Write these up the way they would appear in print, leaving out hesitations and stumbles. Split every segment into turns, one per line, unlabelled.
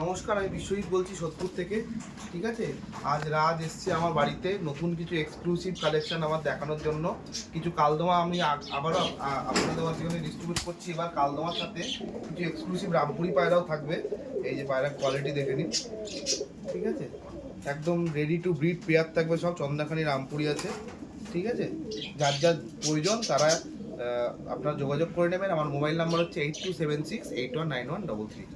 নমস্কার, আমি বিশ্বজিৎ বলছি সোদপুর থেকে। ঠিক আছে, আজ রাজ এসছে আমার বাড়িতে নতুন কিছু এক্সক্লুসিভ কালেকশন আমার দেখানোর জন্য। কিছু কালদমা আমি আবারও আপনাদের মাধ্যমে ডিস্ট্রিবিউট করছি। এবার কালদমার সাথে কিছু এক্সক্লুসিভ রামপুরি পায়রাও থাকবে। এই যে পায়রার কোয়ালিটি দেখে নিন। ঠিক আছে, একদম রেডি টু ব্রিড পেয়ার থাকবে, সব চন্দাখানি রামপুরি আছে। ঠিক আছে, যার যার প্রয়োজন তারা আপনারা যোগাযোগ করে নেবেন। আমার মোবাইল নাম্বার হচ্ছে 8276819133।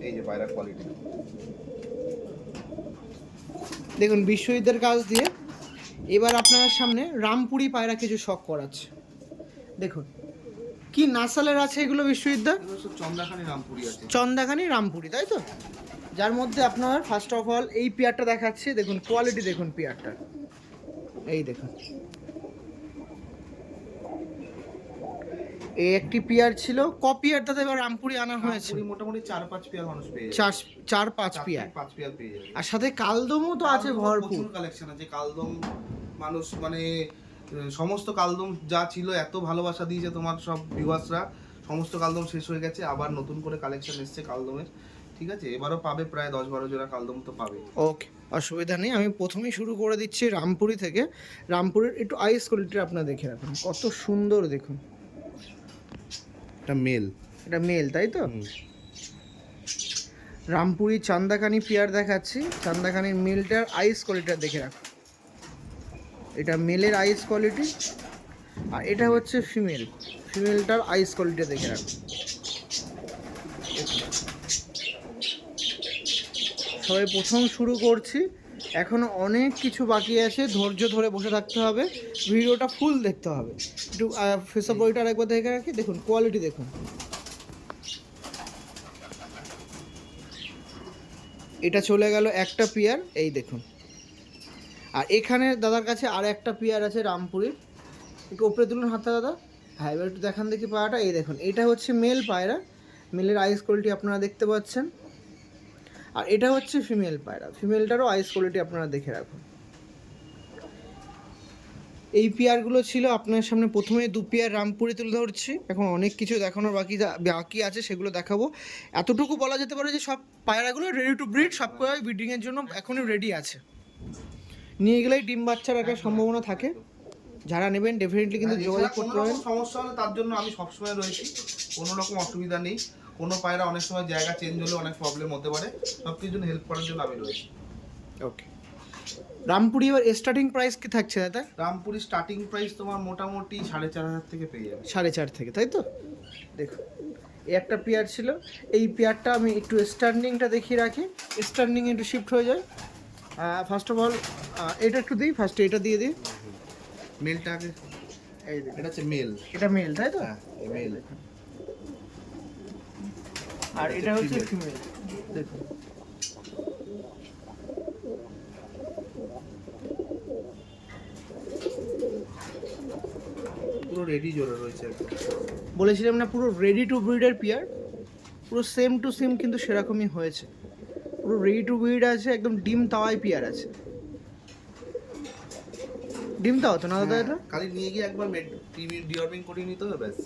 এই যে পায়রার কোয়ালিটি
দেখুন, বিশ্বজিতের কাজ দিয়ে এবার আপনার সামনে রামপুরি পায়রা কিছু শখ করাচ্ছে। দেখুন কি নাসালের আছে এগুলো বিশ্বজিৎদা?
এগুলো সব চন্দাখানি রামপুরি আছে।
চন্দাখানি রামপুরি, তাই তো? যার মধ্যে আপনার ফার্স্ট অফ অল এই পেয়ারটা দেখাচ্ছি। দেখুন কোয়ালিটি, দেখুন পেয়ারটা, এই দেখুন। এই একটি পেয়ার ছিল, ক পেয়ার দাদা এবার রামপুরি আনা হয়েছে?
মোটামুটি 4-5 পেয়ার মানুষ পেয়ে যাবে।
চার পাঁচ পেয়ার,
5 পেয়ার পেয়ে যাবে।
আর সাথে কালদমও তো আছে ভরপুর।
প্রচুর কালেকশন আছে কালদম। মানুষ মানে সমস্ত কালদম যা ছিল এত ভালোবাসা দিয়েছে তোমার সব ভিউয়ার্সরা, সমস্ত কালদম শেষ হয়ে গেছে। আবার নতুন করে কালেকশন এসছে কালদমের। ঠিক আছে, এবারও পাবে প্রায় 10-12 জোড়া কালদম তো পাবে।
ওকে, অসুবিধা নেই। আমি প্রথমেই শুরু করে দিচ্ছি রামপুরি থেকে। রামপুরের একটু আইস কোয়ালিটি আপনারা দেখে রাখুন, কত সুন্দর দেখুন।
এটা মেল,
এটা মেল, তাই তো? রামপুরি চান্দাকানি পেয়ার দেখাচ্ছি। চান্দাকানির মেলটার আইস কোয়ালিটিটা দেখে রাখুন। এটা মেলের আইস কোয়ালিটি, আর এটা হচ্ছে ফিমেল। ফিমেলটার আইস কোয়ালিটি দেখে রাখুন। সবাই প্রথম শুরু করছি, এখনও অনেক কিছু বাকি আছে। ধৈর্য ধরে বসে থাকতে হবে, ভিডিওটা ফুল দেখতে হবে। একটু ফেসআপ বইটা আরেকবার দেখে রাখি। দেখুন কোয়ালিটি দেখুন। এটা চলে গেল একটা পেয়ার, এই দেখুন। আর এখানে দাদার কাছে আর একটা পেয়ার আছে রামপুরির। একটু ওপরে তুলুন হাতটা দাদা। হ্যাঁ, এবার একটু দেখান দেখি পায়রাটা। এই দেখুন, এটা হচ্ছে মেল পায়রা। মেলের আইস কোয়ালিটি আপনারা দেখতে পাচ্ছেন। আর এটা হচ্ছে ফিমেল পায়রা। ফিমেলটারও আইস কোয়ালিটি আপনারা দেখে রাখুন। এই পেয়ারগুলো ছিল আপনার সামনে। প্রথমে 2 পেয়ার রামপুরি তুলে ধরছি। এখন অনেক কিছু দেখানোর বাকি আছে, সেগুলো দেখাবো। এতটুকু বলা যেতে পারে যে সব পায়রাগুলো রেডি টু ব্রিড, সব কয়ই ব্রিডিংয়ের জন্য এখনই রেডি আছে। নিয়ে গেলেই ডিম বাচ্চার একটা সম্ভাবনা থাকে। যারা নেবেন ডেফিনেটলি কিন্তু যোগাযোগ করতে পারেন।
সমস্যা হলে তার জন্য আমি সবসময় রয়েছি, কোনো রকম অসুবিধা নেই। কোনো পায়রা অনেক সময় জায়গা চেঞ্জ হলে অনেক প্রবলেম হতে পারে, সব কিছুর জন্য হেল্প করার জন্য আমি রয়েছি।
ওকে, রামপুরি এবার স্টার্টিং প্রাইস কি থাকছে দাদা?
রামপুরি স্টার্টিং প্রাইস তোমার মোটামুটি 4,500 থেকে পেয়ে যাবে।
4.5 থেকে, তাই তো? দেখুন, এই একটা পেয়ার ছিল। এই পেয়ারটা আমি একটু স্ট্যান্ডিংটা দেখিয়ে রাখি। স্ট্যান্ডিং একটু শিফট হয়ে যায়। ফার্স্ট অফ অল এটা একটু দিই, ফার্স্টে এটা দিয়ে দিই।
মেলটা আগে,
এই দেখুন,
এটা হচ্ছে মেল।
এটা মেল, তাই তো?
হ্যাঁ, মেল।
আর এটা হচ্ছে ফিমেল। দেখুন,
পুরো রেডি জোড়া রয়েছে একদম।
বলেছিলাম না পুরো রেডি টু ব্রিডের পেয়ার, পুরো সেম টু সেম কিন্তু সেরকমই হয়েছে। পুরো রেডি টু ব্রিড আছে, একদম ডিম তাওয়াই পেয়ার আছে। ডিম তাও তো না দাদা? এটা
খালি নিয়ে গিয়ে একবার ডিওয়ার্মিং করিয়ে নিতে হবে, ব্যাস।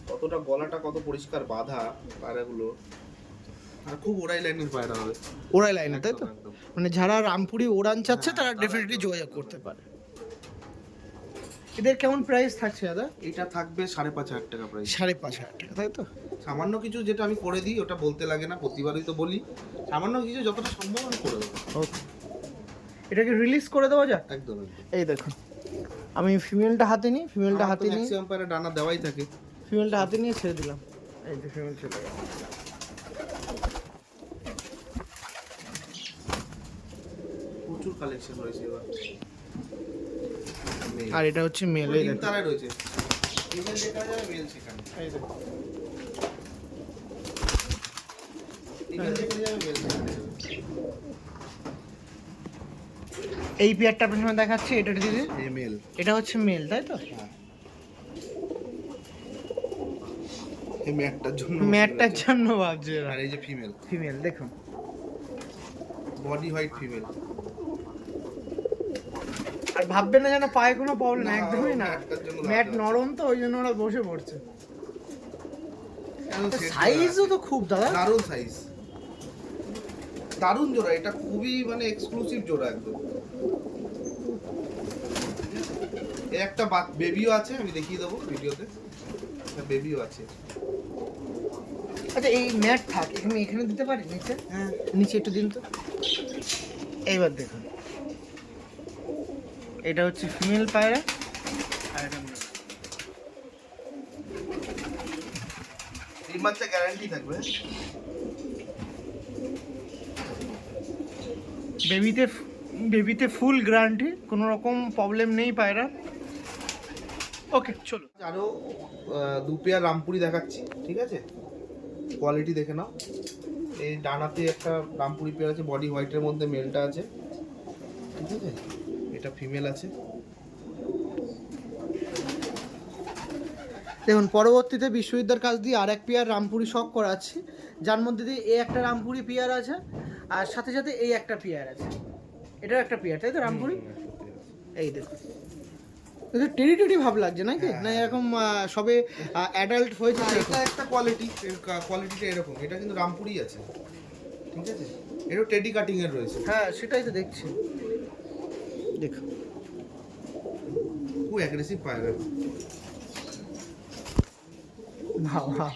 কতটা গলাটা কত পরিষ্কার বাঁধা পায়রাগুলো, আর খুব ওড়াই লাইনের পায়রা হবে।
ওরাই লাইনে, তাই তো?
একদম।
মানে যারা রামপুরি ওড়ান চাচ্ছে তারা ডেফিনেটলি যোগাযোগ করতে পারে। এদের কেমন প্রাইস থাকছে দাদা?
এটা থাকবে 5,500 টাকা প্রাইস।
5,500 টাকা, তাই তো?
সামান্য কিছু যেটা আমি করে দিই ওটা বলতে লাগে না, প্রতিবারই তো বলি। সামান্য কিছু যতটা সম্ভব আমি করে দেবো।
ওকে, এটাকে রিলিজ করে দেওয়া যাক।
একদম একদম।
এই দেখুন, আমি ফিমেলটা হাতে নিই। ফিমেলটা হাতে নিই,
ম্যাক্সিমাম পায়রা ডানা দেওয়াই থাকে।
ফিমেলটা হাতে নিয়ে ছেড়ে দিলাম। এই যে ফিমেল চলে গেল।
প্রচুর কালেকশন রয়েছে এবার।
আর এটা হচ্ছে মেল। এই দেখুন,
তারাই রয়েছে। ফিমেল যেখানে যাবে মেল সেখানে।
এই দেখুন।
ফিমেল যেখানে যাবে মেল সেখানে যাবে।
এই পেয়ারটা আপনার সামনে দেখাচ্ছি। এটা দিদি,
এই মেল।
এটা হচ্ছে মেল, তাই তো?
হ্যাঁ। এই ম্যাটটার জন্য।
ম্যাটটার জন্য ভাবছি।
আর এই যে ফিমেল।
ফিমেল দেখুন,
বডি হোয়াইট ফিমেল।
আর আর ভাববে না যেন পায়ে কোনো প্রবলেম,
না,
একদমই না,
ম্যাটটার জন্য
ম্যাট
লাগাতে
নরম তো ওই জন্য ওরা বসে পড়ছে।
কেন set
সাইজও
করা
তো খুব দাদা।
আছে। দারুণ সাইজ, দারুণ জোড়া, এটা খুবই মানে এক্সক্লুসিভ জোড়া একদম। এর একটা বেবিও আছে, আমি দেখিয়ে দেবো ভিডিওতে, একটা বেবিও আছে।
আচ্ছা এই ম্যাট থাক এখানে, এখানে দিতে পারি নিচে? হ্যাঁ নিচে একটু দিন তো। এইবার দেখুন, এটা হচ্ছে ফিমেল পায়রা আর এটা male।
তিন মাসের গ্যারান্টি থাকবে।
বেবিতে ফুল গ্যারান্টি, কোনো রকম প্রবলেম নেই পায়রা। ওকে চলো।
আরো দু পেয়ার রামপুরি দেখাচ্ছি, ঠিক আছে? কোয়ালিটি দেখে নাও। এই ডানাতে একটা রামপুরি পেয়ার আছে, বডি হোয়াইটের মধ্যে মেলটা আছে, ঠিক আছে? এটা ফিমেল আছে।
দেখুন পরবর্তীতে বিশ্ববিদ্যার কাছ দিয়ে আর এক পেয়ার রামপুরি শখ করাচ্ছি, যার মধ্যে দিয়ে এই একটা রামপুরি পেয়ার আছে আর সাথে সাথে এই একটা পেয়ার আছে। এটাও একটা পেয়ার তাই তো রামপুরি? এই দেখুন টেরি টেরি ভাব লাগছে নাকি? না এরকম সবে অ্যাডাল্ট হয়েছে?
এটা একটা কোয়ালিটিটা এরকম। এটা কিন্তু রামপুরি আছে, ঠিক আছে? এটা টেডি কাটিং এর রয়েছে।
হ্যাঁ সেটাই তো দেখছি। দেখুন
খুব অ্যাগ্রেসিভ পায়রা,
বাবা।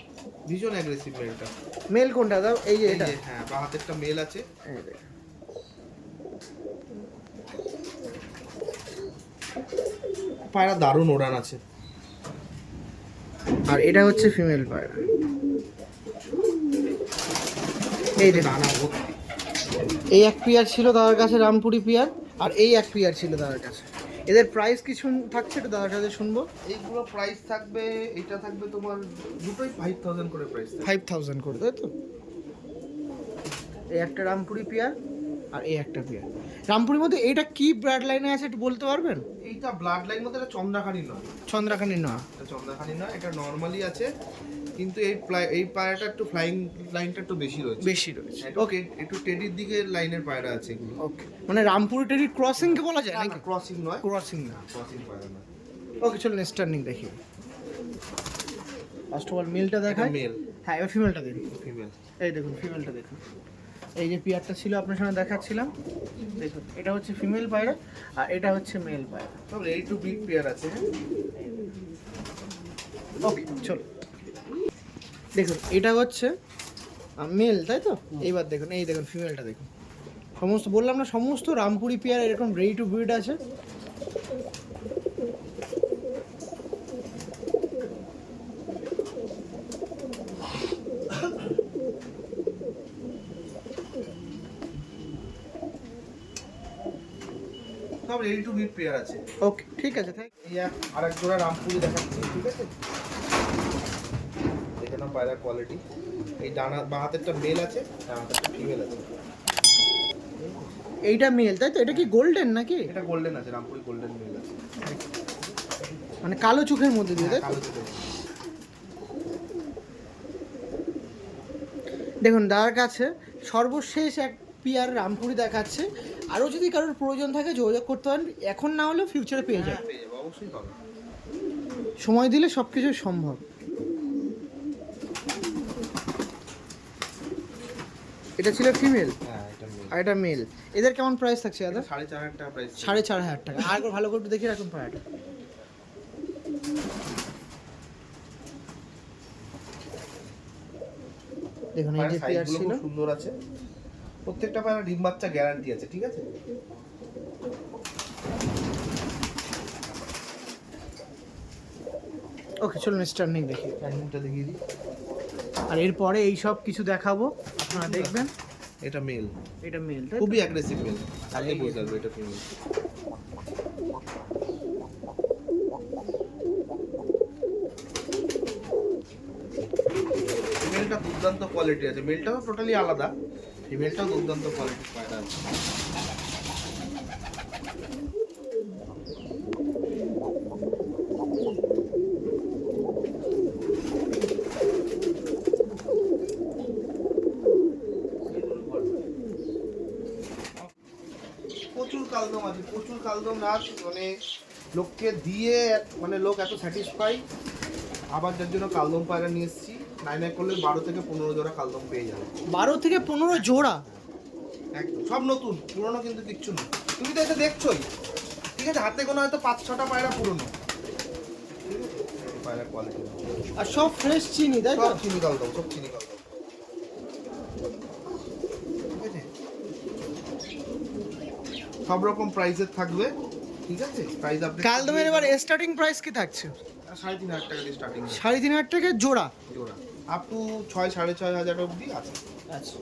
ভীষণ অ্যাগ্রেসিভ মেলটা।
মেল কোনটা দাও? এই যে
এই
এটা?
যে, হ্যাঁ, বা হাতে একটা মেল আছে।
এই দেখুন।
পায়রা দারুণ ওড়ান আছে।
আর এটা হচ্ছে ফিমেল পায়রা। এই দেখুন
ডানা ভর্তি।
এই এক পেয়ার ছিল দাদার কাছে রামপুরি পেয়ার, আর এই এক পেয়ার ছিল দাদার কাছে। এদের প্রাইস কিছু থাকছে একটু দাদার কাছে শুনবো।
এইগুলো প্রাইস থাকবে, এটা থাকবে তোমার দুটোই 5000 করে প্রাইস থাকবে।
5000 করে তাই তো? এই একটা রামপুরি পেয়ার আর এই একটা পেয়ার। রামপুরির মধ্যে এটা কি ব্লাড লাইনে আছে একটু বলতে পারবেন?
এইটা ব্লাড লাইন মধ্যে এটা চন্দ্রাখানি নয়,
চন্দ্রাখানি না?
এটা চন্দ্রাখানি নয়, এটা নরমালি আছে, কিন্তু এই পায়রাটা একটু ফ্লাইং লাইনটা একটু বেশি রয়েছে।
বেশি রয়েছে।
ওকে, একটু টেডির দিকে লাইনের পায়রা আছে এগুলো।
ওকে, মানে রামপুরি টেরির ক্রসিং কে বলা যায় নাকি?
ক্রসিং নয়,
ক্রসিং না।
ক্রসিং পায়রা নয়।
ওকে চলুন স্টার্নিং দেখি। ফার্স্ট অফ অল মেলটা দেখাই।
মেল,
হ্যাঁ এবার ফিমেলটা দেখুন।
ফিমেল।
এই দেখুন ফিমেলটা দেখুন। এই যে পেয়ারটা ছিল আপনার সামনে দেখাচ্ছিলাম, দেখুন এটা হচ্ছে ফিমেল পায়রা আর এটা হচ্ছে মেল পায়রা।
সব রেডি টু ব্রিড পেয়ার আছে।
ওকে চলো দেখুন, এটা হচ্ছে মেল তাই তো? এইবার দেখুন, এই দেখুন ফিমেলটা দেখুন। সমস্ত বললাম না, সমস্ত রামপুরি পেয়ার এরকম রেডি টু ব্রিড আছে।
সব রেডি টু ব্রিড পেয়ার আছে।
ওকে ঠিক আছে, থ্যাংক
এই আরেক জোড়া রামপুরি দেখাচ্ছি, ঠিক আছে? দেখে নাও পায়রা কোয়ালিটি। এই ডানা বা হাতেরটা মেল আছে, ডানাতে ফিমেল আছে।
এইটা মেল তাই তো? এটা কি গোল্ডেন নাকি?
এটা গোল্ডেন আছে, রামপুরি গোল্ডেন মেল আছে।
মানে কালো চোখের মধ্যে দিয়ে তাই তো?
কালো চোখের।
দেখুন দাদার কাছে সর্বশেষ এক পেয়ার রামপুরি দেখাচ্ছে। আরও যদি কারোর প্রয়োজন থাকে যোগাযোগ করতে পারেন, এখন না হলেও ফিউচারে পেয়ে যাবে।
পেয়ে যাবো, অবশ্যই পাবে।
সময় দিলে সব কিছু সম্ভব। এটা ছিল ফিমেল
হ্যাঁ, এটা মেল।
আর এটা মেল। এদের কেমন প্রাইস থাকছে দাদা?
4500 টাকা প্রাইস।
4500 টাকা। আর একবার ভালো করে একটু দেখে রাখুন পায়রাটা। দেখুন এই যে পেয়ার ছিল,
খুব সুন্দর আছে। প্রত্যেকটা পায়রা ডিম বাচ্চা গ্যারান্টি আছে, ঠিক আছে?
ওকে চলুন স্টার্নিং দেখি।
টাইমিংটা দেখিয়ে দিই।
আর এরপরে এই সব কিছু দেখাবো, আপনারা দেখবেন।
এটা মেল,
এটা মেল
খুবই অ্যাগ্রেসিভ মেল। আগে বুঝতে পারবে এটা ফিমেল। ফিমেলটা দুর্দান্ত কোয়ালিটি আছে, মেলটাও টোটালি আলাদা, ফিমেলটাও দুর্দান্ত কোয়ালিটির পায়রা আছে। প্রচুর কালদম আছে, প্রচুর কালদম কালদম রাজ মানে লোককে দিয়ে মানে লোক এত স্যাটিসফাই, আবার যার জন্য কালদম পায়রা নিয়ে এসেছি। নাই করলে 12 থেকে 15 জোড়া কালদম পেয়ে যাবে।
12 থেকে 15 জোড়া?
একদম সব নতুন, পুরনো কিন্তু কিচ্ছু নেই। তুমি তো এটা দেখছোই, ঠিক আছে? হাতে কোনো হয়তো 5-6টা পায়রা পুরনো, পায়রা কোয়ালিটি।
আর সব ফ্রেশ চিনি, তাই তো?
সব চিনি কালদম, সব চিনি কালদম, ঠিক আছে? সব রকম প্রাইসের থাকবে, ঠিক আছে? প্রাইস আপনি
কালদমের এবার স্টার্টিং প্রাইস কি থাকছে?
3,500 টাকা দিয়ে স্টার্টিং,
3,500 টাকা জোড়া?
জোড়া আপ টু 6-6,500 অবধি আছে।
আচ্ছা,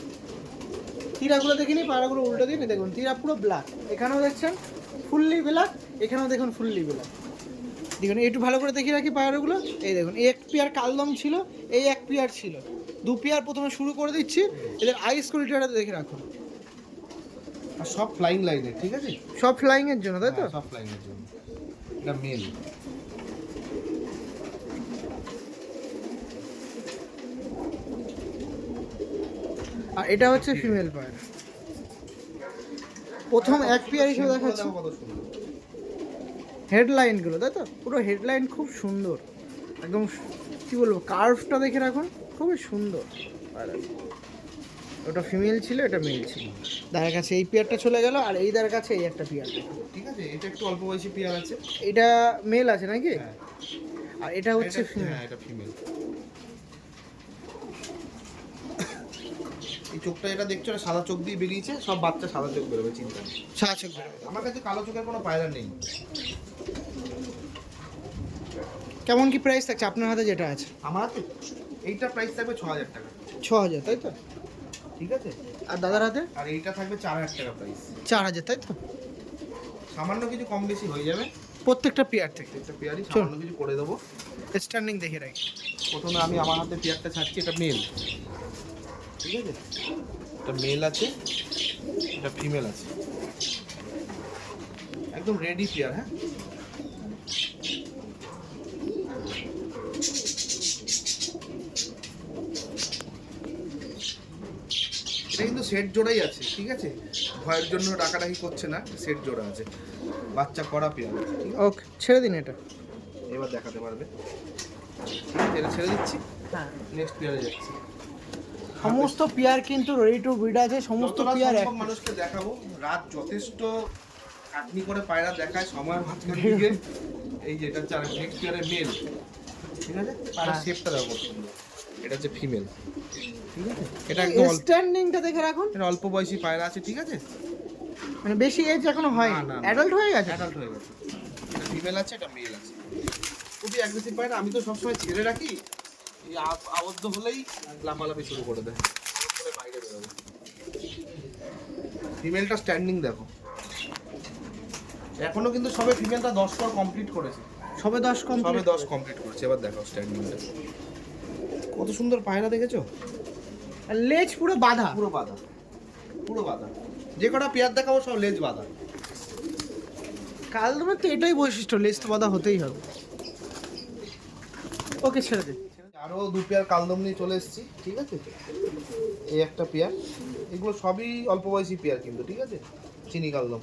তীরাগুলো দেখিনি, পায়রাগুলো উল্টো দিন, দেখুন তীরা পুরো ব্ল্যাক, এখানেও দেখছেন ফুললি ব্ল্যাক, এখানেও দেখুন ফুললি ব্ল্যাক। দেখুন একটু ভালো করে দেখিয়ে রাখি পায়রাগুলো। এই দেখুন, এই এক পেয়ার কালদম ছিল, এই এক পেয়ার ছিল, 2 পেয়ার প্রথমে শুরু করে দিচ্ছি। এদের আইস কোয়ালিটিটা দেখে রাখুন,
আর সব ফ্লাইং লাইনের, ঠিক আছে?
সব ফ্লাইং এর জন্য, তাই তো?
সব ফ্লাইং এর জন্য। এটা মেল,
আর এটা হচ্ছে ফিমেল পায়রা। প্রথম এক পেয়ার হিসেবে দেখাচ্ছি
কত সুন্দর
হেডলাইনগুলো, তাই তো? পুরো হেডলাইন খুব সুন্দর, একদম কি বলবো, কার্ভটা দেখে রাখুন, খুবই সুন্দর পায়রাটা। ওটা ফিমেল ছিল, এটা মেল ছিল। দাদার কাছে এই পেয়ারটা চলে গেল, আর এই দাদার কাছে এই একটা পেয়ার,
ঠিক আছে? এটা একটু অল্প বয়সী পেয়ার আছে,
এটা মেল আছে নাকি?
হ্যাঁ।
আর এটা হচ্ছে ফিমেল।
হ্যাঁ, এটা ফিমেল। এই চোখটা এটা দেখছো, এটা সাদা চোখ দিয়ে বেরিয়েছে, সব বাচ্চা সাদা চোখ বেরোবে, চিন্তা নেই।
সাদা চোখ বেরোবে।
আমার কাছে কালো চোখের কোনো পায়রা নেই।
কেমন কি প্রাইস থাকছে আপনার হাতে যেটা আছে?
আমার হাতে এইটা প্রাইস থাকবে 6,000 টাকা,
6,000, তাই তো?
ঠিক আছে?
আর দাদার হাতে?
আর এইটা থাকবে 4,000 টাকা প্রাইস।
4,000, তাই তো?
সামান্য কিছু কম বেশি হয়ে যাবে
প্রত্যেকটা পেয়ার থেকে
একটা পেয়ারই, সামান্য কিছু করে দেবো।
স্ট্যান্ডিং দেখে রাখি।
প্রথমে আমি আমার হাতে পেয়ারটা ছাড়ছি, এটা মেল, ঠিক আছে? এটা মেল আছে, এটা ফিমেল আছে, একদম রেডি পেয়ার। হ্যাঁ, এটা কিন্তু সেট জোড়াই আছে, ঠিক আছে? ভয়ের জন্য ডাকাডাকি করছে না, সেট জোড়া আছে, বাচ্চা করা পেয়ার আছে, ঠিক আছে?
ওকে, ছেড়ে দিন এটা।
এবার দেখাতে পারবে, ঠিক আছে? এটা ছেড়ে দিচ্ছি,
হ্যাঁ,
নেক্সট পেয়ারে যাচ্ছি।
সমস্ত পেয়ার কিন্তু রেডি টু ব্রিড আছে, সমস্ত
যতটা
পেয়ার
সম্ভব মানুষকে দেখাবো। রাত যথেষ্ট খাটনি করে পায়রা দেখায়, সময়ের মাঝখান দিকে এই যে এটা হচ্ছে নেক্সট পেয়ারে মেল, ঠিক আছে? পায়রার শেপটা দেখো কত সুন্দর। এটা হচ্ছে ফিমেল, ঠিক আছে? এটা একদম
স্ট্যান্ডিংটা দেখে রাখুন।
এটা অল্প বয়সী পায়রা আছে, ঠিক আছে?
মানে বেশি এজ এখনো হয়নি,
না, না, না।
অ্যাডাল্ট হয়ে গেছে।
অ্যাডাল্ট হয়ে গেছে। এটা ফিমেল আছে, এটা মেল আছে। খুবই অ্যাগ্রেসিভ পায়রা, আমি তো সবসময় ছেড়ে রাখি, এই আবদ্ধ হলেই লাফালাফি শুরু করে দেয়, হঠাৎ করে বাইরে বেরোবে। ফিমেলটা স্ট্যান্ডিং দেখো, এখনো কিন্তু সবে ফিমেলটা 10 পর কমপ্লিট করেছে,
সবে 10
সবে
কমপ্লিট।
10 কমপ্লিট করেছে। এবার দেখো স্ট্যান্ডিংটা কত সুন্দর পায়রা, দেখেছো?
আর লেজ পুরো বাঁধা।
পুরো বাঁধা, পুরো বাঁধা। যে কটা পেয়ার দেখাবো সব লেজ বাঁধা।
কালদমের তো এটাই বৈশিষ্ট্য, লেজ তো বাঁধা হতেই হবে। ওকে, ছেড়ে দিন।
আরও 2 পেয়ার কালদম নিয়ে চলে এসেছি, ঠিক আছে? এই একটা পেয়ার, এগুলো সবই অল্প বয়সী পেয়ার কিন্তু, ঠিক আছে? চিনি কালদম।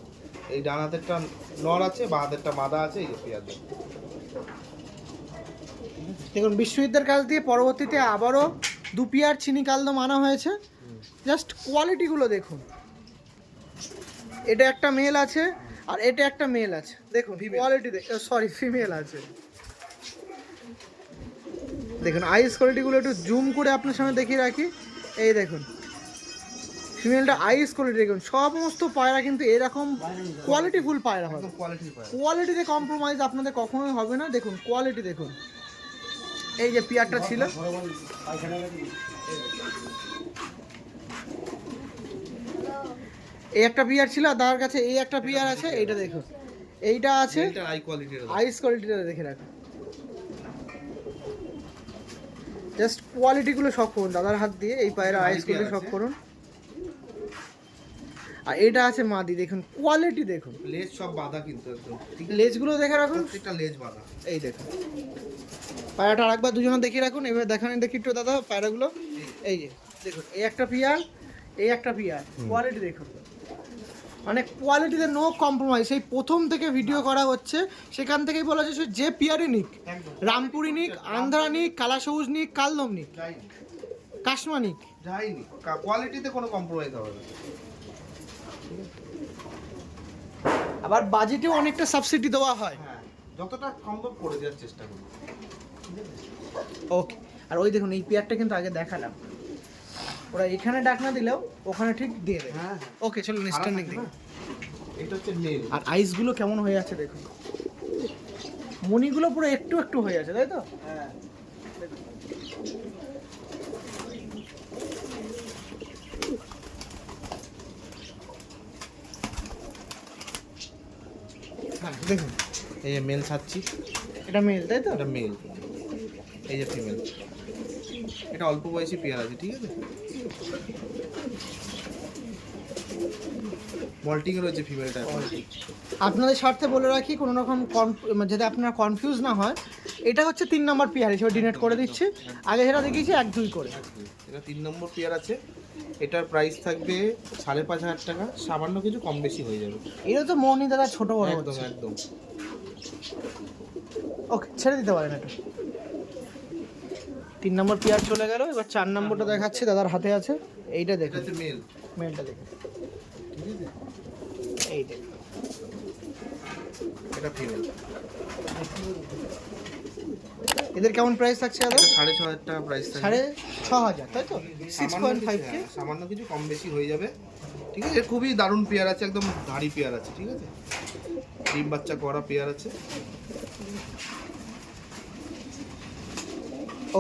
এই ডান হাতেরটা নর আছে, বা হাতেরটা মাদা আছে, এই যে পেয়ার।
দেখুন, বিশ্ববিদ্যালয়ের কাছ দিয়ে পরবর্তীতে আবারও 2 পেয়ার চিনি কালদম আনা হয়েছে। জাস্ট কোয়ালিটিগুলো দেখুন, এটা একটা মেল আছে, আর এটা একটা মেল আছে। দেখুন কোয়ালিটি, সরি ফিমেল আছে। দেখুন আইস কোয়ালিটিগুলো একটু জুম করে আপনার সামনে দেখিয়ে রাখি। এই দেখুন ফিমেলটা আইস কোয়ালিটি দেখুন। সমস্ত পায়রা কিন্তু এরকম কোয়ালিটিফুল পায়রা হবে,
একদম কোয়ালিটির পায়রা।
কোয়ালিটিতে কম্প্রোমাইজ আপনাদের কখনোই হবে না। দেখুন কোয়ালিটি দেখুন। এই যে পেয়ারটা ছিল, এই একটা পেয়ার ছিল, আর তার কাছে এই একটা পেয়ার আছে। এইটা দেখুন, এইটা আছে
এটা হাই কোয়ালিটির।
আইস কোয়ালিটিটা দেখে রাখুন। জাস্ট কোয়ালিটিগুলো শক করুন দাদার হাত দিয়ে, এই পায়রা আইস কোয়ালিটি শক করুন। আর এটা আছে মাদি, দেখুন কোয়ালিটি দেখুন,
লেজ সব বাঁধা কিন্তু একদম, ঠিক আছে?
লেজগুলো দেখে রাখুন,
প্রত্যেকটা লেজ বাঁধা।
এই দেখুন পায়রাটা আরেকবার দুজনে দেখিয়ে রাখুন। এবার দেখান দেখি একটু দাদা পায়রাগুলো। এই যে দেখুন, এই একটা পিয়ার, এই একটা পিয়ার, কোয়ালিটি দেখুন। মানে কোয়ালিটিতে নো কম্প্রোমাইজ। সেই প্রথম থেকে ভিডিও করা হচ্ছে, সেখান থেকেই বলা যাচ্ছে যে পিয়ারি নিক,
একদম
রামপুরি নিক, আন্ধ্রা নিক, কালা সবুজ নিক, কালদম নিক,
যাইনি
কাশমা নিক,
যাইনি, কোয়ালিটিতে কোনো কম্প্রোমাইজ হবে না।
আবার বাজেটেও অনেকটা সাবসিডি দেওয়া হয়।
হ্যাঁ, যতটা সম্ভব করে দেওয়ার চেষ্টা করি।
ওকে, আর ওই দেখুন এই পেয়ারটা কিন্তু আগে দেখালাম, ওরা এখানে ডাক না দিলেও ওখানে ঠিক দিয়ে দেবে।
হ্যাঁ
ওকে চলুন স্ট্যান্ডিং দেখি।
এটা হচ্ছে মেল।
আর আইসগুলো কেমন হয়ে আছে দেখুন, মণিগুলো পুরো একটু একটু হয়ে আছে, তাই তো?
হ্যাঁ
হ্যাঁ দেখুন,
এই যে মেল ছাড়ছি,
এটা মেল তাই তো?
এটা মেল, এই যে ফিমেল। এটা অল্প বয়সী পেয়ার আছে, ঠিক আছে। মল্টিং এর রয়েছে ফিমেলটা।
আপনাদের স্বার্থে বলে রাখি, কোনো রকম যাতে আপনারা কনফিউজ না হয়, এটা হচ্ছে 3 নম্বর পেয়ার হিসেবে ডিনেট করে দিচ্ছি। আগে যেটা দেখিয়েছি 1-2 করে।
এটা 3 নম্বর পেয়ার আছে। এটার প্রাইস থাকবে 5,500 টাকা, সামান্য কিছু কম বেশি হয়ে যাবে।
এটা তো মনি দাদা ছোট বড়
একদম
হচ্ছে।
একদম।
ওকে ছেড়ে দিতে পারেন এটা। 3 নম্বর পেয়ার চলে গেল, এবার 4 নম্বরটা দেখাচ্ছি, দাদার হাতে আছে। এইটা
এটা
দেখুন,
হচ্ছে মেল,
মেলটা দেখুন,
ঠিক আছে।
এই দেখুন।
এটা ফিমেল।
এদের কেমন প্রাইস থাকছে দাদা?
এটা 6,500 টাকা প্রাইস থাকবে।
6,500 তাই তো? 6.5K।
সামান্য কিছু কম বেশি হয়ে যাবে, ঠিক আছে। খুবই দারুণ পেয়ার আছে, একদম ধাড়ি পেয়ার আছে, ঠিক আছে। ডিম বাচ্চা করা পেয়ার আছে।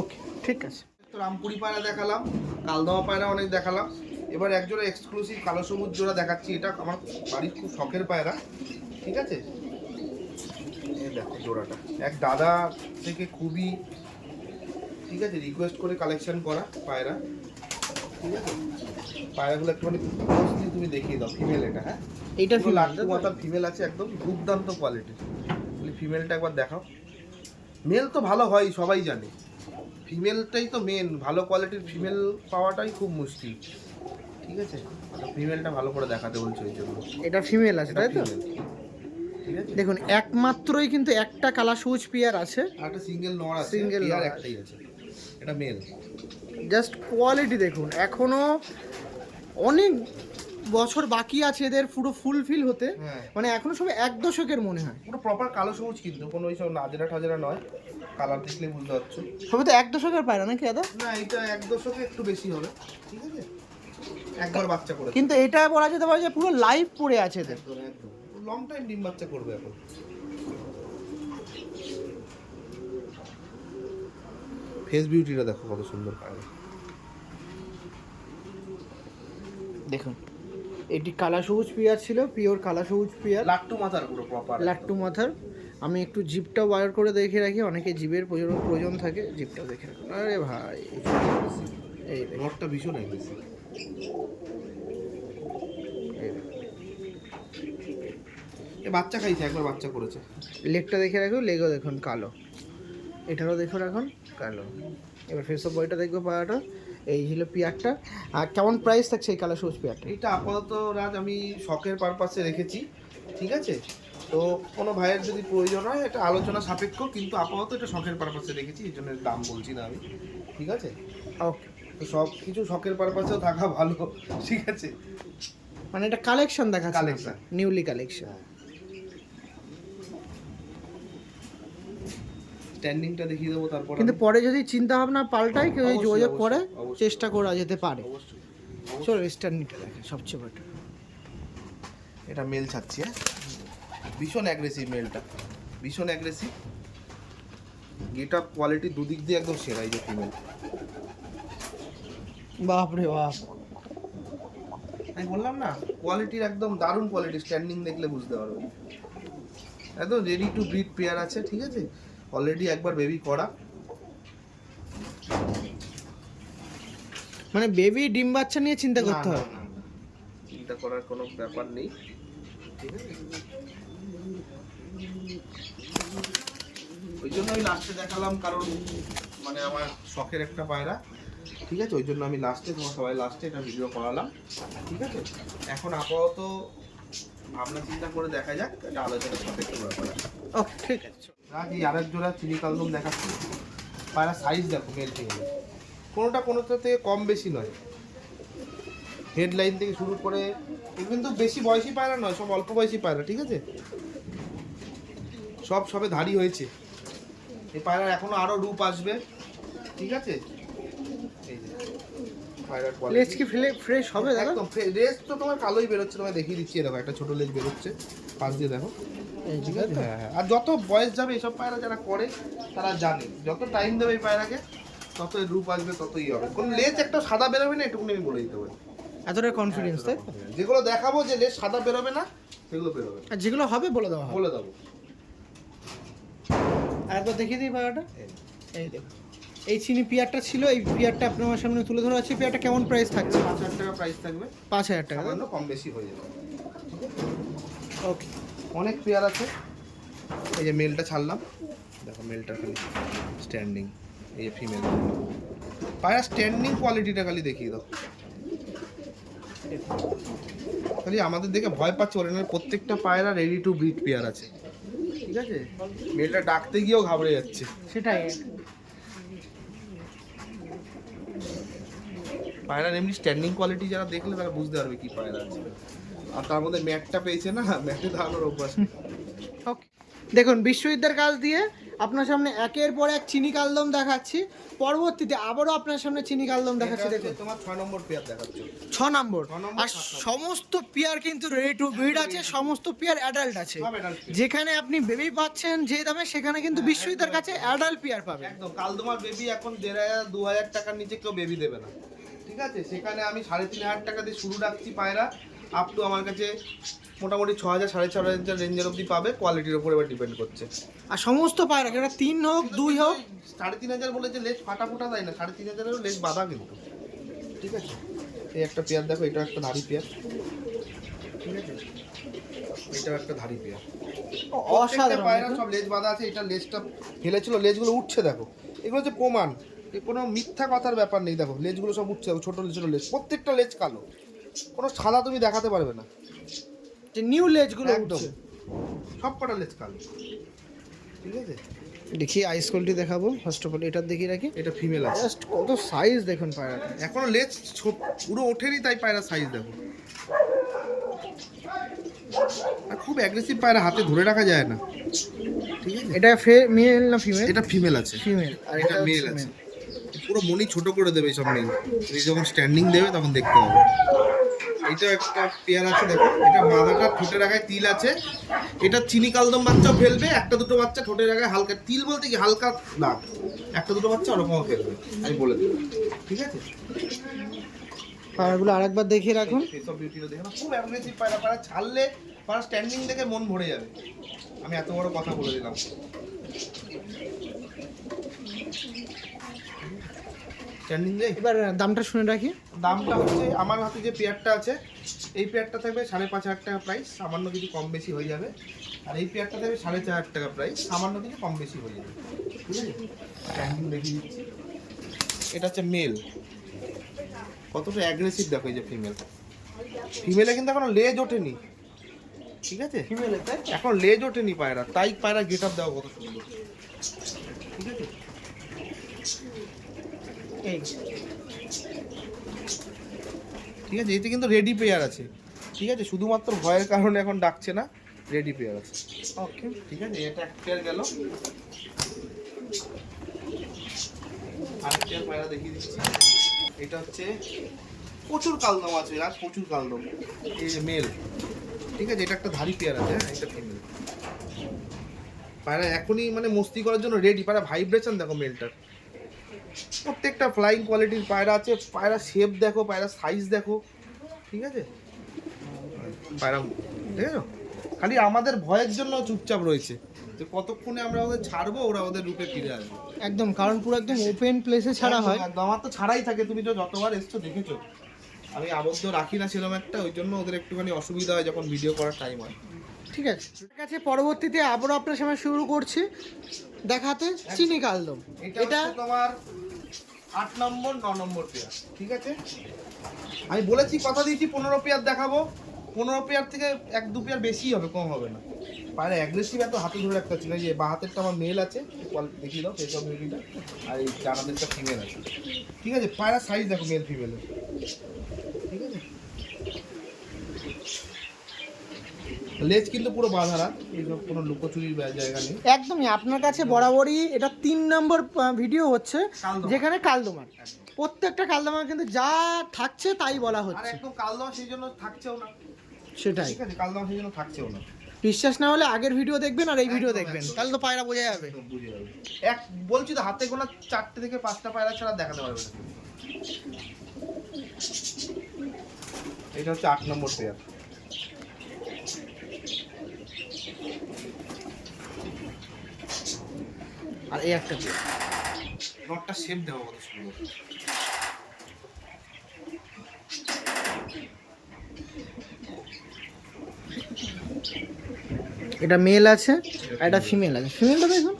ওকে ঠিক আছে।
তো রামপুরি পায়রা দেখালাম, কালদমা পায়রা অনেক দেখালাম। এবার একজোড়া এক্সক্লুসিভ কালো সবুজ জোড়া দেখাচ্ছি। এটা আমার বাড়ির খুব শখের পায়রা, ঠিক আছে। এই দেখো জোড়াটা, এক দাদা থেকে খুবই, ঠিক আছে, রিকোয়েস্ট করে কালেকশন করা পায়রা, ঠিক আছে। পায়রাগুলো একটুখানি closely তুমি দেখিয়ে দাও। ফিমেল এটা, হ্যাঁ
এইটা
পুরো
ফিমেল
লাট্টু মাথার ফিমেল আছে, একদম দুর্দান্ত কোয়ালিটির। ফিমেলটা একবার দেখাও। মেল তো ভালো হয় সবাই জানে, ফিমেলটাই তো মেন। ভালো কোয়ালিটির ফিমেল পাওয়াটাই খুব মুশকিল, ঠিক আছে। ফিমেলটা ভালো করে দেখাতে বলছো এই জন্য।
এটা ফিমেল আছে
এটা
তাই তো?
female, ঠিক আছে।
দেখুন একমাত্রই কিন্তু একটা কালা সবুজ পেয়ার আছে,
আর একটা সিঙ্গেল নর আছে,
Single
পেয়ার
নর
একটাই আছে, এটা মেল।
জাস্ট কোয়ালিটি দেখুন। এখনো অনেক বছর বাকি আছে এদের পুরো ফুলফিল হতে,
হ্যাঁ
মানে এখনো সব 1 দশকের মনে হয়।
পুরো প্রপার কালো সবুজ, কিন্তু কোনো ওইসব নাজরা ঠাজরা নয়। কালার দেখলে বুঝতে পারছো।
সবে তো 1 দশকের পায়রা নাকি দাদা?
না, এটা 1 দশকে একটু বেশি হবে, ঠিক আছে। একবার বাচ্চা করে,
কিন্তু এটা বলা যেতে পারে যে পুরো লাইভ পড়ে আছে এদের।
একদম একদম লং টাইম ডিম বাচ্চা করবে এখন। ফেস বিউটিটা দেখো কত সুন্দর পায়রা।
দেখুন এটি কালা সবুজ পেয়ার ছিল, পিওর কালা সবুজ পেয়ার,
লাট্টু মাথার পুরো প্রপার
লাট্টু মাথার। আমি একটু জিপটাও বার করে দেখে রাখি, অনেকে জিপের প্রয়োজন থাকে, জিপটাও দেখে রাখুন। আরে ভাই এই দেখুন,
নটটা ভীষণ অ্যাগ্রেসিভ।
এই দেখুন।
এ বাচ্চা খাইছে, একবার বাচ্চা করেছে।
লেগটা দেখে রাখুন, লেগও দেখুন কালো, এটারও দেখে রাখুন কালো। এবার ফেস অফ বডিটা দেখবো পায়াটা। এই ছিল পেয়ারটা। আর কেমন প্রাইস থাকছে এই কালো সবুজ পেয়ারটা?
এইটা আপাতত রাজ আমি শখের পারপাসে রেখেছি, ঠিক আছে। তো কোনো ভাইয়ের যদি প্রয়োজন হয় এটা আলোচনা সাপেক্ষ, কিন্তু আপাতত এটা শখের পারপাসে রেখেছি, এই জন্য দাম বলছি না আমি, ঠিক আছে।
ওকে,
তো সব কিছু শখের পারপাসেও থাকা ভালো, ঠিক আছে।
মানে এটা কালেকশন দেখাচ্ছে,
Collection.
Newly collection.
স্ট্যান্ডিংটা দেখিয়ে দেবো তারপর।
কিন্তু পরে যদি চিন্তা ভাবনা পাল্টায় কেউ
অবশ্যই,
যোগাযোগ
অবশ্যই,
করে,
অবশ্যই।
চেষ্টা করা যেতে পারে।
অবশ্যই
চলো স্ট্যান্ডিংটা দেখেন সবচেয়ে বেটার।
এটা মেল ছাড়ছি, হ্যাঁ ভীষণ অ্যাগ্রেসিভ মেলটা, ভীষণ অ্যাগ্রেসিভ। গেট আপ কোয়ালিটি দুদিক দিয়ে একদম সেরা এই যে ফিমেল।
বাপরে বাপ,
আমি বললাম না কোয়ালিটির একদম দারুণ কোয়ালিটি, স্ট্যান্ডিং দেখলে বুঝতে পারবে। একদম রেডি টু ব্রিড পেয়ার আছে, ঠিক আছে। অলরেডি একবার বেবি করা।
মানে বেবি ডিম বাচ্চা নিয়ে চিন্তা করতে
না,
হবে।
না, না, না। চিন্তা করার কোনো ব্যাপার নেই, ঠিক আছে। ওই জন্য আমি লাস্টে দেখালাম, কারণ মানে আমার শখের একটা পায়রা, ঠিক আছে। ওই জন্য আমি লাস্টে, তোমার সবাই লাস্টে এটা ভিডিও করালাম, ঠিক আছে। এখন আপাতত ভাবনা চিন্তা করে দেখা যাক, একটা আলোচনা সাপেক্ষে ব্যাপার আছে।
ওকে ঠিক আছে।
রাজ এই আরেক জোড়া চিনি কালদম দেখাচ্ছি, পায়রা সাইজ দেখো মেল ফিমেল, কোনোটা থেকে কম বেশি নয়। হেডলাইন থেকে শুরু করে এগুলো কিন্তু বেশি বয়সী পায়রা নয়, সব অল্প বয়সী পায়রা, ঠিক আছে? সবে ধাড়ি হয়েছে। এই পায়রার এখনো আরো রূপ আসবে, ঠিক আছে? এই যে পায়রার
লেজ
কোয়ালিটি
কি ফ্রেশ হবে দাদা?
একদম লেজ তো তোমার কালোই বেরোচ্ছে, তোমায় দেখিয়ে দিচ্ছি, দেখো একটা ছোট লেজ বেরোচ্ছে পাশ দিয়ে, দেখো। ঠিক আছে, হ্যাঁ হ্যাঁ। আর যত বয়স যাবে এসব পায়রা যারা করে তারা জানে, যত টাইম দেবে এই পায়রাকে তত এর রূপ আসবে, ততই হবে। কোন লেজ একটা সাদা বেরোবে না, এটুকুনি আমি বলে দিতে পারি।
এতটা কনফিডেন্স তাই?
যেগুলো দেখাবো যে লেজ সাদা বেরোবে না, সেগুলো বেরোবে,
আর যেগুলো হবে বলে দেওয়া হবে।
বলে দেবো।
আরেকবার দেখিয়ে দিই পায়রাটা। এই দেখো, এই চিনি পিয়ারটা ছিল, এই পিয়ারটা আপনার সামনে তুলে ধরা আছে। পিয়ারটা কেমন প্রাইস থাকছে?
5,000 টাকা প্রাইস থাকবে,
5,000 টাকা।
সামান্য কম বেশি হয়ে যাবে।
ওকে,
অনেক পেয়ার আছে। এই যে মেলটা ছাড়লাম, দেখো মেলটা খালি স্ট্যান্ডিং, এই যে ফিমেল পায়রা স্ট্যান্ডিং কোয়ালিটিটা খালি দেখিয়ে দাও। খালি আমাদের দেখে ভয় পাচ্ছে ওরা, না প্রত্যেকটা পায়রা রেডি টু ব্রিড পেয়ার আছে, ঠিক আছে? মেলটা ডাকতে গিয়েও ঘাবড়ে যাচ্ছে।
সেটাই।
পায়রার এমনি স্ট্যান্ডিং কোয়ালিটি যারা দেখলে তারা বুঝতে পারবে কি পায়রা আছে। আর তার মধ্যে ম্যাটটা পেয়েছে না, ম্যাটে দাঁড়ানোর অভ্যাস।
ওকে, দেখুন বিশ্ববিদ্যার কাজ দিয়ে আপনার সামনে একের পর এক চিনি কালদম দেখাচ্ছি। পরবর্তীতে আবারও আপনার সামনে চিনি কালদম দেখাচ্ছি। দেখুন
তোমার 6 নম্বর পেয়ার দেখাচ্ছ।
6 নম্বর।
6 নম্বর,
আর
7 নম্বর।
সমস্ত পেয়ার কিন্তু রেডি টু ব্রিড আছে, সমস্ত পেয়ার অ্যাডাল্ট আছে।
সব adult pair।
যেখানে আপনি বেবি পাচ্ছেন যে দামে, সেখানে কিন্তু বিশ্ববিদ্যার কাছে অ্যাডাল্ট পেয়ার পাবেন।
একদম কালদমার বেবি এখন 1,500 2,000 টাকার নিচে কেউ বেবি দেবে না, ঠিক আছে? সেখানে আমি 3,500 টাকা দিয়ে শুরু রাখছি পায়রা, আপ টু আমার কাছে মোটামুটি 6,000 6,500 রেঞ্জের অবধি পাবে। কোয়ালিটির উপর এবার ডিপেন্ড করছে।
আর সমস্ত পায়রা, সেটা 3 হোক 2 হোক।
3,500 বলে যে লেজ ফাটা ফোটা দেয় না, 3,500 লেজ বাঁধা কিন্তু, ঠিক আছে? এই একটা পেয়ার দেখো, এটা একটা ধাড়ি পেয়ার, ঠিক আছে? এটাও একটা ধাড়ি পেয়ার।
অসাধারণ।
পায়রা সব লেজ বাঁধা আছে। এটা লেজটা ফেলেছিল, লেজগুলো উঠছে দেখো। এগুলো হচ্ছে প্রমাণ, কোনো মিথ্যা কথার ব্যাপার নেই। দেখো লেজগুলো সব উঠছে, ছোট ছোট লেজ, প্রত্যেকটা লেজ কালো, কোনো সাদা তুমি দেখাতে পারবে না।
যে নিউ লেজগুলো
একদম
উঠছে,
সব কটা লেজ কালো, ঠিক আছে?
দেখি আইস কোয়ালিটি দেখাবো। ফার্স্ট অফ অল এটা দেখি রাখি।
এটা ফিমেল আছে,
জাস্ট কত সাইজ দেখুন পায়রাটা।
এখনো লেজ পুরো ওঠেনি, তাই পায়রা সাইজ দেখো। আর খুব অ্যাগ্রেসিভ পায়রা, হাতে ধরে রাখা যায় না, ঠিক আছে?
এটা মেল না ফিমেল?
এটা ফিমেল আছে,
ফিমেল। আর
এটা
এটা
মেল আছে। পুরো মনি ছোট করে দেবে সব মেল, এই যখন স্ট্যান্ডিং দেবে তখন দেখতে হবে। এটা একটা পেয়ার আছে দেখো, এটা মাথাটা ঠোঁটে রাখায় তিল আছে। এটা চিনি কালদম বাচ্চাও ফেলবে, একটা দুটো বাচ্চা ঠোঁটে রাখায় হালকা তিল, বলতে কি হালকা দাগ, একটা দুটো বাচ্চা ওরকমও ফেলবে, আমি বলে দেবো, ঠিক আছে?
পায়রাগুলো আরেকবার দেখিয়ে রাখুন।
সব বিউটিটা দেখে না, খুব অ্যাগ্রেসিভ পায়রা, পায়রা ছাড়লে পায়রা স্ট্যান্ডিং দেখে মন ভরে যাবে। আমি এত বড় কথা বলে দিলাম। স্ট্যান্ডিং দেখ।
এবার দামটা শুনে রাখি।
দামটা হচ্ছে, আমার হাতে যে পেয়ারটা আছে, এই পেয়ারটা থাকবে 5,500 টাকা প্রাইস, সামান্য কিছু কম বেশি হয়ে যাবে। আর এই পেয়ারটা থাকবে 4,500 টাকা প্রাইস, সামান্য কিছু কম বেশি হয়ে যাবে, ঠিক আছে? স্ট্যান্ডিং দেখিয়ে দিচ্ছি। এটা হচ্ছে মেল, কতটা অ্যাগ্রেসিভ দেখো। এই যে ফিমেল, ফিমেলে কিন্তু এখনো লেজ ওঠেনি, ঠিক আছে?
ফিমেল তাই?
এখন লেজ ওঠেনি পায়রা, তাই পায়রা গেট আপ দেওয়া কত সুন্দর, ঠিক আছে?
এই
ঠিক আছে, এতে কিন্তু রেডি পেয়ার আছে, ঠিক আছে? শুধুমাত্র ভয়ের কারণে এখন ডাকছে না, রেডি পেয়ার আছে।
ওকে,
ঠিক আছে, এটা এক পেয়ার গেল। আরেক পেয়ার পায়রা দেখিয়ে দিচ্ছি। এটা হচ্ছে প্রচুর কালদম আছে, আর প্রচুর কালদম। এই যে মেল, ঠিক আছে? এটা একটা ধাড়ি পেয়ার আছে, হ্যাঁ, এটা ফিমেল। পায়রা এখনই মানে মস্তি করার জন্য রেডি। পায়রা ভাইব্রেশন দেখো মেলটার, প্রত্যেকটা ফ্লাইং কোয়ালিটির পায়রা আছে। পায়রা শেপ দেখো, পায়রা সাইজ দেখো, ঠিক আছে? পায়রা, ঠিক আছে? খালি আমাদের ভয়ের জন্য চুপচাপ রয়েছে, যে কতক্ষণে আমরা ওদের ছাড়বো, ওরা ওদের রূপে ফিরে আসবে।
একদম, কারণ পুরো একদম ওপেন প্লেসে ছাড়া হয়।
একদম, আমার তো ছাড়াই থাকে, তুমি তো যতবার এসছো দেখেছো। আমি আবদ্ধ রাখি না সেরকম একটা, ওই জন্য ওদের একটুখানি অসুবিধা হয় যখন ভিডিও করার টাইম হয়।
ঠিক আছে, ঠিক আছে। পরবর্তীতে আবারও আপনার সামনে শুরু করছি দেখাতে চিনি কালদম।
এটা তোমার 8 নম্বর 9 নম্বর পেয়ার, ঠিক আছে? আমি বলেছি, কথা দিয়েছি 15 পেয়ার দেখাবো, 15 পেয়ার থেকে 1-2 পেয়ার বেশি হবে, কম হবে না। পায়রা অ্যাগ্রেসিভ এত হাতে ধরে রাখতে হচ্ছে না। যে বা হাতেরটা আমার মেল আছে, দেখিয়ে দাও ফেস অফ বিউটিটা, আর এই ডানাদেরটা ফিমেল আছে। ঠিক আছে, পায়রা সাইজ দেখো মেল ফিমেলের, ঠিক আছে। লেজ কিন্তু পুরো বাঁধা রাখ, এইসব কোনো লুকোচুরির জায়গা নেই।
একদমই আপনার কাছে বরাবরই এটা 3 নম্বর ভিডিও হচ্ছে
কালদমা।
যেখানে কালদমার প্রত্যেকটা কালদমার কিন্তু যা থাকছে তাই বলা
আর
হচ্ছে।
একদম কালদমা সেই জন্য থাকছেও না,
সেটাই,
ঠিক আছে, কালদমা সেই জন্য থাকছেও না।
বিশ্বাস না হলে আগের ভিডিও দেখবেন আর এই ভিডিও
একদম,
দেখবেন,
একদম।
তাহলে তো পায়রা বোঝা যাবে।
একদম বুঝে যাবে। বলছি তো হাতে গোনা 4 থেকে 5টা পায়রা ছাড়া দেখাতে পারবে না। এটা হচ্ছে 8 নম্বর পেয়ার।
আর এই একটা
নটটা শেপ দেওয়া কত সুন্দর।
এটা মেল আছে আর এটা ফিমেল আছে। ফিমেলটা দেখুন,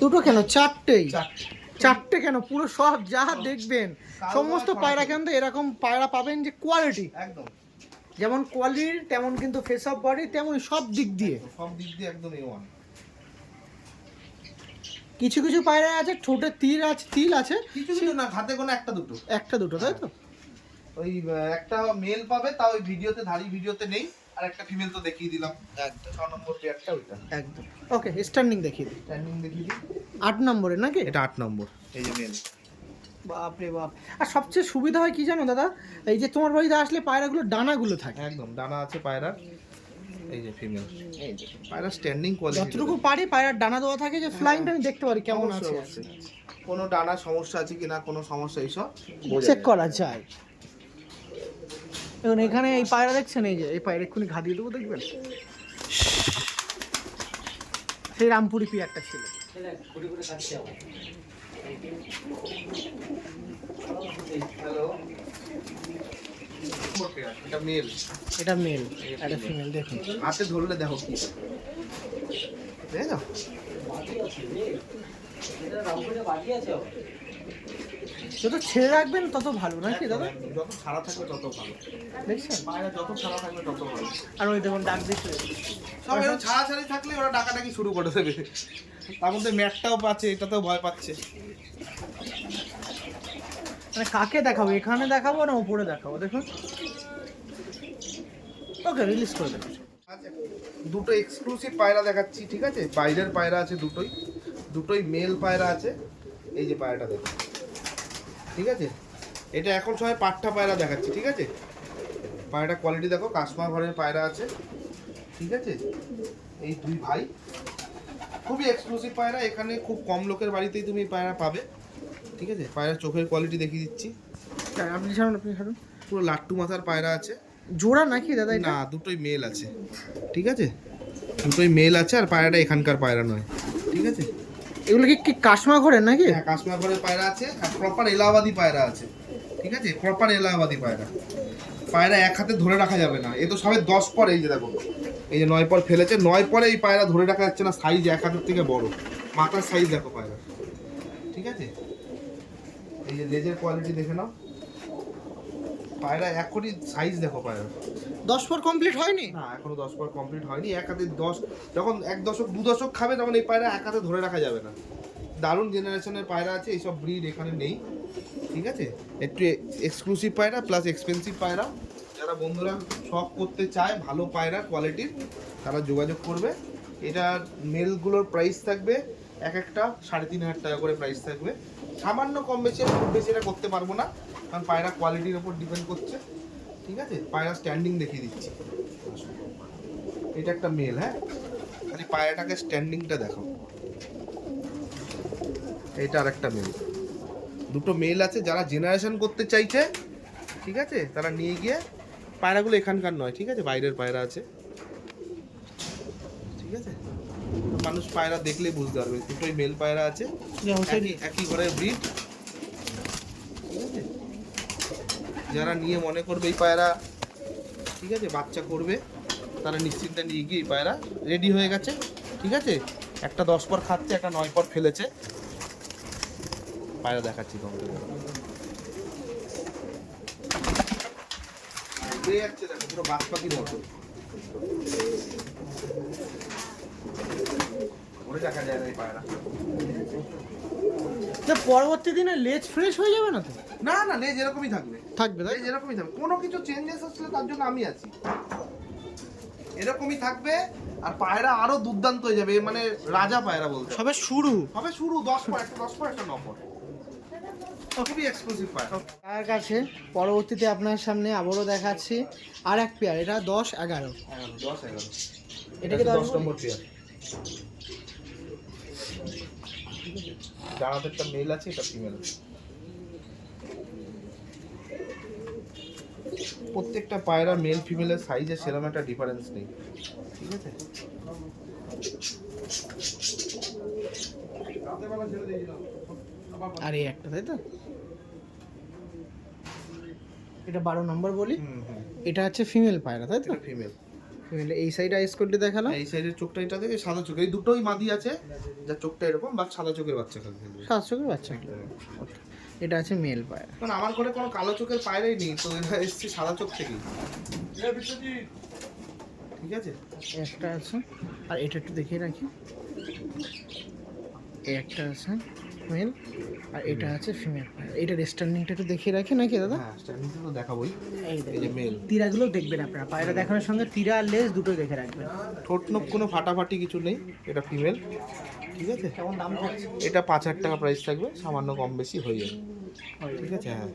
দুটো কেন, চারটে কেন, পুরো সব যা দেখবেন সমস্ত পায়রা কিন্তু এরকম পায়রা পাবেন যে কোয়ালিটি,
একদম
যেমন কোয়ালিটির তেমন কিন্তু ফেস অফ বডি তেমন সব দিক দিয়ে
একদম A1।
কিছু কিছু পায়রা আছে ঠোঁটে তিল আছে,
কিছু না, হাতে গোনা একটা দুটো,
তাই তো।
ওই একটা মেল পাবে, তাও ওই ভিডিওতে, ধারি ভিডিওতে নেই। আর একটা ফিমেল তো দেখিয়ে দিলাম, একদম 6 নম্বর পেয়ারটা ওইটা
একদম। ওকে, স্ট্যান্ডিং দেখিয়ে দিই,
স্ট্যান্ডিং দেখিয়ে দিই।
8 নম্বরে নাকি?
এটা 8 নম্বর, এই যে মেল।
বাপরে বাপ। আর সবচেয়ে সুবিধা হয় কি জানো দাদা, এই যে তোমার বাড়িতে আসলে পায়রাগুলো ডানাগুলো থাকে,
একদম ডানা আছে পায়রার। এই যে ফিমেল, এই যে পায়রা স্ট্যান্ডিং কোয়ালিটি,
যতটুকু পারি পায়রার ডানা দেওয়া থাকে যে ফ্লাইংটা আমি দেখতে পারি কেমন আছে,
কোনো ডানা সমস্যা আছে কিনা, কোনো সমস্যা এইসব
চেক করা যায়। এখন এখানে এই পায়রা দেখছেন, এই যে এই পায়রা এক্ষুনি ঘা দিয়ে দেবো, দেখবেন সেই রামপুরি পিয়ারটা ছিল।
হ্যালো, এটা মেল,
এটা মেল, এটা ফিমেল। দেখুন
হাতে ধরলে দেখো কি, দেখো
যত ছেড়ে রাখবেন তত ভালো নাকি দাদা?
যত ছাড়া থাকবে তত ভালো,
দেখছেন
পায়রা যত ছাড়া থাকবে তত ভালো।
আর ওই দেখুন ডাক দিচ্ছে,
সব এরকম ছাড়াছাড়ি থাকলে ওরা ডাকাডাকি শুরু করে দেবে। তার মধ্যে ম্যাটটাও পাচ্ছে, এটাতেও ভয় পাচ্ছে।
মানে কাকে দেখাবো, এখানে দেখাবো না উপরে দেখাবো? দেখুন, ওকে রিলিজ করে দেবো।
দুটো এক্সক্লুসিভ পায়রা দেখাচ্ছি, ঠিক আছে। বাইরের পায়রা আছে দুটোই মেল পায়রা আছে। এই যে পায়রাটা দেখো, ঠিক আছে। এটা এখন সবাই পাট্টা পায়রা দেখাচ্ছি, ঠিক আছে। পায়রাটা কোয়ালিটি দেখো, কাশ্মীর ঘরের পায়রা আছে, ঠিক আছে। এই দুই ভাই খুবই এক্সক্লুসিভ পায়রা, এখানে খুব কম লোকের বাড়িতেই তুমি পায়রা পাবে, ঠিক আছে। পায়রার চোখের কোয়ালিটি দেখিয়ে দিচ্ছি।
আপনি ছাড়ুন,
পুরো লাট্টু মাথার পায়রা আছে।
জোড়া নাকি দাদা?
না, দুটোই মেল আছে, ঠিক আছে। দুটোই মেল আছে, আর পায়রাটা এখানকার পায়রা নয়, ঠিক আছে।
এগুলো কি কাশমা ঘরের নাকি?
হ্যাঁ, কাশ্মীর ঘরের পায়রা আছে, আর প্রপার এলাহাবাদি পায়রা আছে, ঠিক আছে। প্রপার এলাহাবাদি পায়রা। পায়রা এক হাতে ধরে রাখা যাবে না, এ তো সবে 10 পর। এই যে দেখো, এই যে 9 পর ফেলেছে, 9 পরে এই পায়রা ধরে রাখা যাচ্ছে না, সাইজ এক হাতের থেকে বড়। মাথার সাইজ দেখো পায়রা, ঠিক আছে। এই যে লেজের কোয়ালিটি দেখে নাও, পায়রা এখনই সাইজ দেখো পায়রা।
10 পর কমপ্লিট হয়নি?
না, এখনো 10 পর কমপ্লিট হয়নি। এক হাতে 10, যখন 1 দশক 2 দশক খাবে তখন এই পায়রা এক হাতে ধরে রাখা যাবে না। দারুণ জেনারেশনের পায়রা আছে, এইসব ব্রিড এখানে নেই, ঠিক আছে। একটু এক্সক্লুসিভ পায়রা প্লাস এক্সপেন্সিভ পায়রা। যারা বন্ধুরা শখ করতে চায় ভালো পায়রা কোয়ালিটির, তারা যোগাযোগ করবে। এটার মেলগুলোর প্রাইস থাকবে এক একটা 3,500 টাকা করে প্রাইস থাকবে। সামান্য কম বেশি, খুব বেশি এটা করতে পারবো না, কারণ পায়রা কোয়ালিটির ওপর ডিপেন্ড করছে, ঠিক আছে। পায়রা স্ট্যান্ডিং দেখিয়ে দিচ্ছি। এটা একটা মেল, হ্যাঁ, খালি পায়রাটাকে স্ট্যান্ডিংটা দেখো। এটা আর একটা মেল। দুটো মেল আছে, যারা জেনারেশন করতে চাইছে, ঠিক আছে, তারা নিয়ে গিয়ে, পায়রাগুলো এখানকার নয়, ঠিক আছে, বাইরের পায়রা আছে, ঠিক আছে। মানুষ পায়রা দেখলেই বুঝতে পারবে, দুটোই মেল পায়রা আছে, একই ঘরের ব্রিড, ঠিক আছে। যারা নিয়ে মনে করবে এই পায়রা, ঠিক আছে, বাচ্চা করবে, তারা নিশ্চিন্তে নিয়ে গিয়ে এই পায়রা রেডি হয়ে গেছে, ঠিক আছে। একটা 10 পর খাচ্ছে, একটা 9 পর ফেলেছে। পায়রা দেখাচ্ছি তোমাদের। উড়ে যাচ্ছে দেখো, পুরো বাজ পাখির মতো। ওরে দেখা যায় না এই পায়রা।
তো পরবর্তী দিনে লেজ ফ্রেশ হয়ে যাবে না তো?
না না, লেজ এরকমই থাকবে,
থাকবে তাই?
লেজ এরকমই থাকবে। কোনো কিছু চেঞ্জেস আসলে তার জন্য আমি আছি। এরকমই থাকবে, আর পায়রা আরো দুর্দান্ত হয়ে যাবে, মানে রাজা পায়রা বলতে
সবে শুরু।
হবে। শুরু 10 পর, একটা 10 পর, একটা 9 পর। খুবই এক্সক্লুসিভ পায়রা।
তার কাছে পরবর্তীতে আপনার সামনে আবারও দেখাচ্ছি আর এক পেয়ার, এটা 10-11।
10-11,
এটাকে 10
নম্বর পেয়ার। যার হাতে একটা মেল আছে, এটা ফিমেল। প্রত্যেকটা পায়রা মেল ফিমেলের সাইজে সেরকম একটা ডিফারেন্স নেই, ঠিক আছে?
আর এই একটা, তাই তো? এটা 12 নম্বর বলি। এটা হচ্ছে ফিমেল পায়রা, তাই তো?
ফিমেল।
ফিমেল এই সাইডে আইস কোডটি দেখালাম।
এই সাইডের চোখটা এটা দেখে সাদা চোখ, এই দুটোই মাদি আছে, যার চোখটা এরকম, বা সাদা চোখের বাচ্চা খাবে।
7 চোখের বাচ্চা। এটা আছে মেল পায়রা।
কারণ আমার ঘরে কোনো কালো চোখের পায়রাই নেই, তো এটা এসছে সাদা চোখ থেকেই, ঠিক আছে?
একটা আছে, আর এটা একটু দেখিয়ে রাখি। এই একটা আছে মেল, আর এটা আছে ফিমেল পায়রা। এটার স্ট্যান্ডিংটা একটু দেখিয়ে রাখি নাকি দাদা?
হ্যাঁ, স্ট্যান্ডিংটা তো দেখাবোই।
এই
এই যে মেল।
তীরাগুলো দেখবেন আপনারা, পায়রা দেখানোর সঙ্গে তীরা আর লেজ দুটোই দেখে রাখবেন।
ঠোঁট নোখ কোনো ফাটাফাটি কিছু নেই, এটা ফিমেল, ঠিক আছে?
কেমন দাম থাকছে?
এটা 5,000 টাকা প্রাইস থাকবে, সামান্য কম বেশি হয়ে যাবে, ঠিক আছে? হ্যাঁ,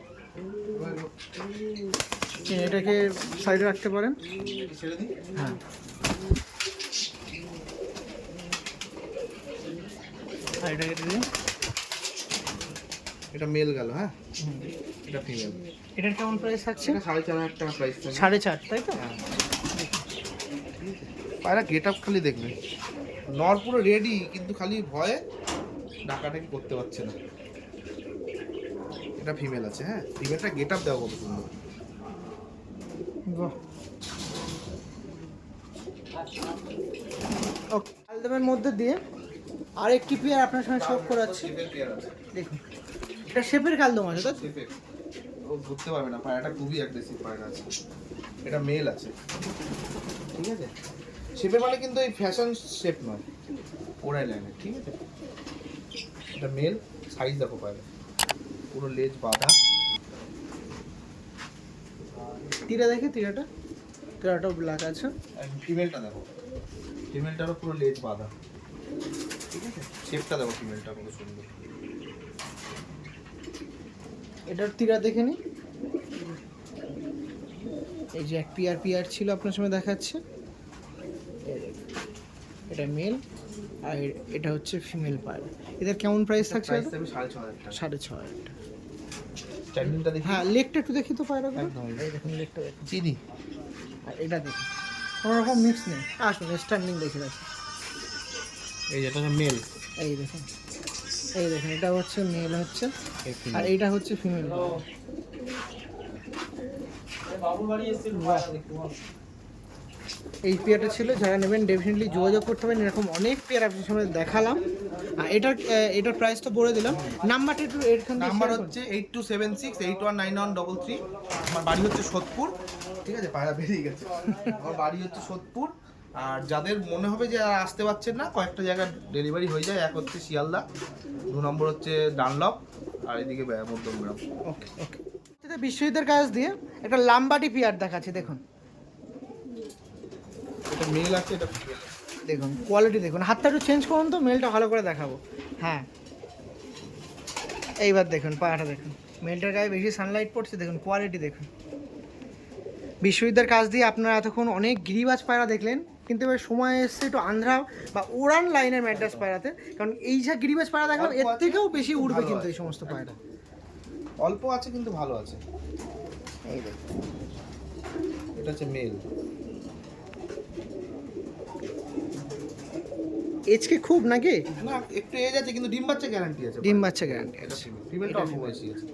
এটাকে সাইডে রাখতে পারেন।
ছেড়ে দিই।
হ্যাঁ, আর এটাকে দিন।
এটা মেল গেল, হ্যাঁ, এটা ফিমেল।
এটার কেমন প্রাইস থাকছে?
এটা 4,500 টাকা প্রাইস থাকবে।
4.5, তাই তো?
হ্যাঁ, পায়রা গেট আপ খালি দেখবে, নর পুরো রেডি, কিন্তু খালি ভয়ে ডাকাটাকি করতে পারছে না। এটা ফিমেল আছে, হ্যাঁ, ফিমেলটা গেট আপ দেওয়া কত সুন্দর।
বাহ। ওকে, আলদামের মধ্যে দিয়ে আরেকটি পেয়ার আপনার সঙ্গে শো করাচ্ছি।
শেপের পেয়ার আছে,
দেখুন, এটা শেপের কালদম আছে, তো?
শেপের। ও ধরতে পারবে না, পায়রাটা খুবই অ্যাগ্রেসিভ পায়রা আছে। এটা মেল আছে, ঠিক আছে? শেপের মানে কিন্তু এই ফ্যাশন শেপ নয়, ওরাই লাইনের, ঠিক আছে? এটা মেল, সাইজ দেখো পায়রা, পুরো লেজ বাঁধা।
তীরা দেখে, তীরাটাও ব্ল্যাক আছে।
ফিমেলটা দেখো, ফিমেলটারও পুরো লেজ বাঁধা, ঠিক আছে? শেপটা দেখো ফিমেলটা কত সুন্দর।
এটার তীরা দেখে নি। এই যে এক পিয়ার ছিল আপনার সামনে দেখাচ্ছে। এই দেখুন, এটা মেল, আর এটা হচ্ছে ফিমেল পায়রা। এদের কেমন প্রাইস থাকছে?
প্রাইস থাকবে 6,500 টাকা।
6,500।
স্ট্যান্ডিংটা দেখি।
হ্যাঁ, লেগটা একটু দেখি তো পায়রাগুলো।
একদম।
এই দেখুন, লেগটা দেখুন।
চিনি।
আর এটা দেখুন, কোনো রকম মিক্স নেই। আসুন স্ট্যান্ডিং দেখে রাখি।
এই যেটা মেল,
এই দেখুন, এটা হচ্ছে মেল হচ্ছে, আর এইটা হচ্ছে ফিমেল। এই পেয়ারটা ছিল, যারা নেবেন ডেফিনেটলি যোগাযোগ করতে পারেন। এরকম অনেক পেয়ার আপনার সামনে দেখালাম। আর এটার প্রাইস তো বলে দিলাম। নাম্বারটা একটু এখান
নাম্বার হচ্ছে 8276819133। আমার বাড়ি হচ্ছে সোদপুর, ঠিক আছে? পায়রা বেরিয়ে গেছে। আমার বাড়ি হচ্ছে সোদপুর। আর যাদের মনে হবে যে আর আসতে পারছেন না, কয়েকটা জায়গায় ডেলিভারি হয়ে যায়। এক হচ্ছে শিয়ালদা, 2 নম্বর হচ্ছে ডানলপ, আর এদিকে মধ্যমগ্রাম।
ওকে ওকে। বিশ্বজিতের কাছ দিয়ে একটা লাম্বাটি পেয়ার দেখাচ্ছি, দেখুন।
এটা মেল আছে, এটা ফিমেল আছে।
দেখুন কোয়ালিটি দেখুন, হাতটা একটু চেঞ্জ করুন তো, মেলটা ভালো করে দেখাবো। হ্যাঁ, এইবার দেখুন পায়াটা দেখুন, মেলটার গায়ে বেশি সানলাইট পড়ছে, দেখুন কোয়ালিটি দেখুন। বিশ্বজিতের কাছ দিয়ে আপনারা এতক্ষণ অনেক গিরিবাজ পায়রা দেখলেন, কিন্তু এবার সময় এসছে একটু আন্ধ্রা বা উড়ান লাইনের ম্যাড্রাস পায়রাতে। কারণ এই যা গিরিবাজ পায়রা দেখলাম, এর থেকেও বেশি উড়বে কিন্তু এই সমস্ত পায়রা।
অল্প আছে কিন্তু ভালো আছে।
এই দেখুন,
এটা হচ্ছে মেল।
এজকে খুব নাকি?
না, একটু এজ আছে, কিন্তু ডিম বাচ্চা গ্যারান্টি আছে।
ডিম বাচ্চা গ্যারান্টি
এটা
আছে।
ফিমেলটা অল্প বয়সী আছে।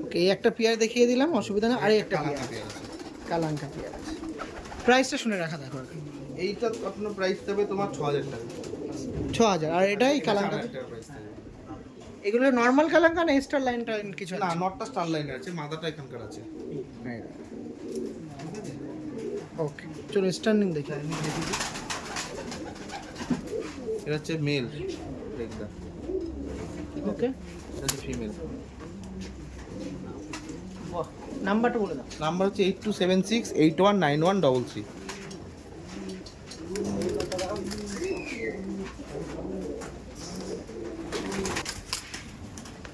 ওকে, এই একটা পেয়ার দেখিয়ে দিলাম, অসুবিধা নেই। আর একটা পেয়ার আছে, কালাঙ্কা পেয়ার আছে। প্রাইসটা শুনে রাখা দেখো।
এইটা আপনার প্রাইস দেবে তোমার 6,000 টাকা।
6,000। আর এটাই কালাঙ্কা। এগুলো নর্মাল কালাঙ্কা না স্টার লাইন টাইন কিছু?
না, নটটা স্টার লাইনের আছে, মাদাটা এখানকার আছে।
ওকে চলো স্ট্যান্ডিং দেখি।
এটা হচ্ছে মেল, দেখদা।
ওকে
এটা হচ্ছে ফিমেল।
বাহ, নাম্বারটা বলে দাও।
নাম্বার হচ্ছে 8276819133।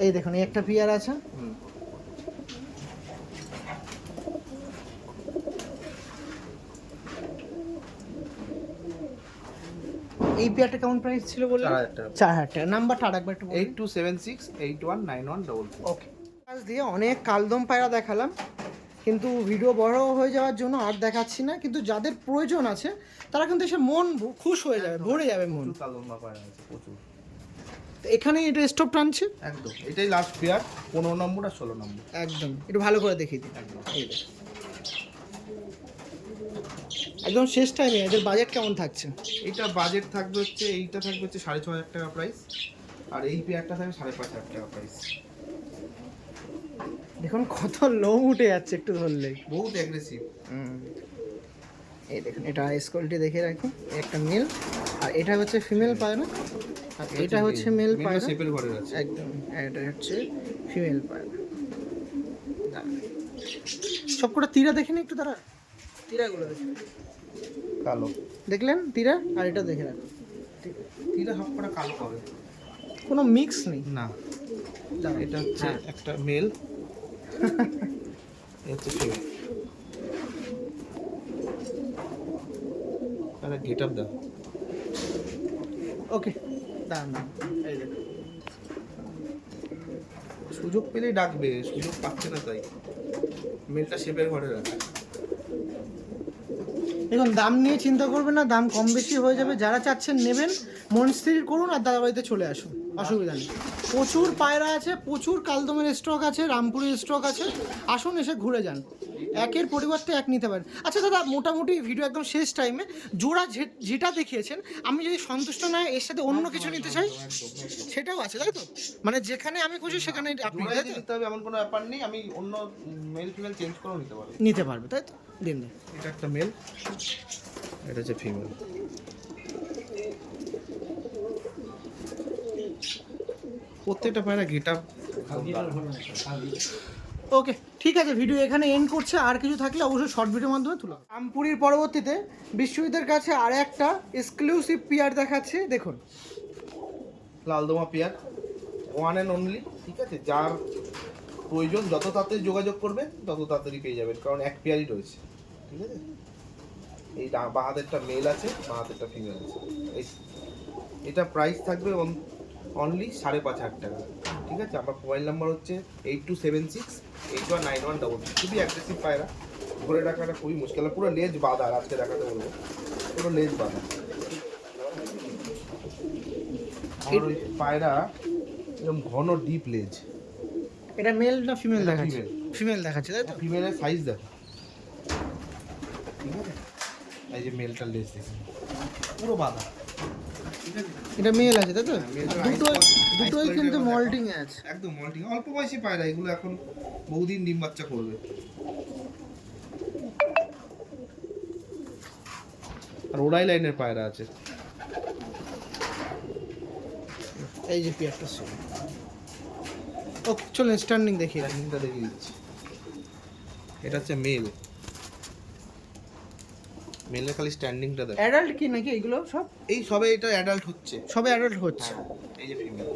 এই দেখুন এই একটা পেয়ার আছে। এই পেয়ারটা কেমন প্রাইস ছিল বললেন?
4000 টাকা।
4000 টাকা। নাম্বারটা আরেকবার একটু বলুন।
8276819133।
ওকে, আজ দিয়ে অনেক কালদম পায়রা দেখালাম, কিন্তু ভিডিও বড় হয়ে যাওয়ার জন্য আর দেখাচ্ছি না। কিন্তু যাদের প্রয়োজন আছে তারা কিন্তু এসে মন খুশ হয়ে যাবে, ভরে যাবে মন।
প্রচুর কালদমা পায়রা আছে, প্রচুর।
তো এখানে এটা স্টপ টানছে
একদম এটাই লাস্ট পেয়ার, 15 নম্বর আর 16 নম্বর।
একদম, একটু ভালো করে দেখিয়ে দিন।
একদম
এই দেখুন। একদম শেষ টাইমে এদের বাজেট কেমন থাকছে?
এইটা বাজেট থাকবে হচ্ছে, এইটা থাকবে হচ্ছে 6500 টাকা প্রাইস, আর এই পেয়ারটা থাকবে 5500 টাকা প্রাইস।
দেখুন কত লোম উঠে যাচ্ছে একটু ধরলেই।
বহুত অ্যাগ্রেসিভ।
এই দেখুন এটা আইস কোয়ালিটি দেখে রাখুন। একটা মেল আর এটা হচ্ছে ফিমেল পায়রা, আর এটা হচ্ছে মেল পায়রা।
শেপের ঘরে আছে
একদম, এটা হচ্ছে ফিমেল পায়রা। সবকটা তীরা দেখেন একটু, তারা তীরাগুলো দেখেন
কালো।
দেখলেন তীরা, আর এটা দেখে রাখুন।
তিনটা সবকটা কালো হবে,
কোনো মিক্স নেই।
না।
দাঁড়ান।
এটা হচ্ছে
হ্যাঁ।
একটা মেল, এটা হচ্ছে ফিমেল। আরে গেট আপ দাও।
ওকে দাঁড়ান দাঁড়ান, এই দেখুন।
সুযোগ পেলেই ডাকবে, সুযোগ পাচ্ছে না তাই। মেলটা শেপের ঘরে রাখে।
দেখুন দাম নিয়ে চিন্তা করবেন না, দাম কম বেশি হয়ে যাবে। যারা চাচ্ছেন নেবেন মন স্থির করুন আর দাদা বাড়িতে চলে আসুন, অসুবিধা নেই। প্রচুর পায়রা আছে, প্রচুর কালদমের স্টক আছে, রামপুরের স্টক আছে। আসুন এসে ঘুরে যান, একের পরিবর্তে এক নিতে পারেন। আচ্ছা দাদা, মোটামুটি ভিডিও একদম শেষ টাইমে জোড়া যেটা দেখিয়েছেন, আমি যদি সন্তুষ্ট না হয় এর সাথে অন্য কিছু নিতে চাই সেটাও আছে, তাই তো? মানে যেখানে আমি খুশি সেখানে আপনি
জোড়াই নিতে হবে এমন কোনো ব্যাপার নেই, আমি অন্য মেল ফিমেল চেঞ্জ করেও নিতে পারবো।
নিতে পারবে, তাই তো? দিন দিন।
এটা একটা মেল, এটা হচ্ছে ফিমেল। প্রত্যেকটা পায়রা গেট আপ।
ওকে ঠিক আছে, ভিডিও এখানে এন্ড করছে। আর কিছু থাকলে অবশ্যই শর্ট ভিডিওর মাধ্যমে তুলো। রামপুরির পরবর্তীতে বিশ্বজিতের কাছে আর একটা এক্সক্লুসিভ পিয়ার দেখাচ্ছি, দেখুন।
লালদমা পেয়ার, ওয়ান অ্যান্ড অনলি, ঠিক আছে? যার প্রয়োজন যত তাড়াতাড়ি যোগাযোগ করবে তত তাড়াতাড়ি পেয়ে যাবেন, কারণ এক পেয়ারই রয়েছে, ঠিক আছে? এই বাঁ হাতেরটা মেল আছে, বাঁ হাতেরটা ফিমেল আছে। এটা প্রাইস থাকবে অনলি 5500 টাকা, ঠিক আছে? আমার মোবাইল নাম্বার হচ্ছে 8276819133। খুবই অ্যাগ্রেসিভ পায়রা, ধরে রাখাটা খুবই মুশকিল। পুরো লেজ বাঁধা, আজকে দেখাতে বলবো, পুরো লেজ বাঁধা। আর ওই পায়রা এরকম ঘন ডিপ লেজ।
এটা মেল না ফিমেল
এটা
দেখাচ্ছে?
female।
ফিমেল দেখাচ্ছে, তাই তো?
ফিমেলের সাইজ দেখো, ঠিক আছে? এই যে মেলটার লেজ দেখুন, পুরো বাঁধা, ঠিক আছে?
এটা মেল আছে, তাই তো?
মেলটার
দুটোই কিন্তু মল্টিং এ আছে।
একদম মল্টিং, অল্প বয়সী পায়রা এগুলো, এখন বহুদিন ডিম বাচ্চা করবে। আর ওড়াই লাইনের পায়রা আছে।
এই যে পিয়ারটা ছিল। ওকে চলুন স্ট্যান্ডিং দেখি।
রানিংটা দেখিয়ে দিচ্ছি। এটা হচ্ছে মেল, মেলের খালি স্ট্যান্ডিংটা দেখো।
অ্যাডাল্ট কি নাকি এগুলো সব?
এই সবে এটা অ্যাডাল্ট হচ্ছে।
সবে অ্যাডাল্ট হচ্ছে।
এই যে ফিমেল,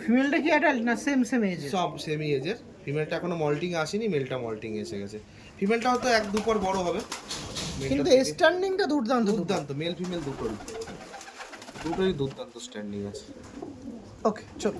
ফিমেলটা কি অ্যাডাল্ট না সেম এজ?
সব সেমি এজের। ফিমেলটা এখনো মল্টিং আসেনি, মেলটা মল্টিং এসে গেছে। ফিমেলটা হয়তো 1-2 পর বড় হবে।
কিন্তু স্ট্যান্ডিংটা দুর্দান্ত
দুর্দান্ত, মেল ফিমেল দুটোরই দুর্দান্ত স্ট্যান্ডিং আছে।
ওকে চলো।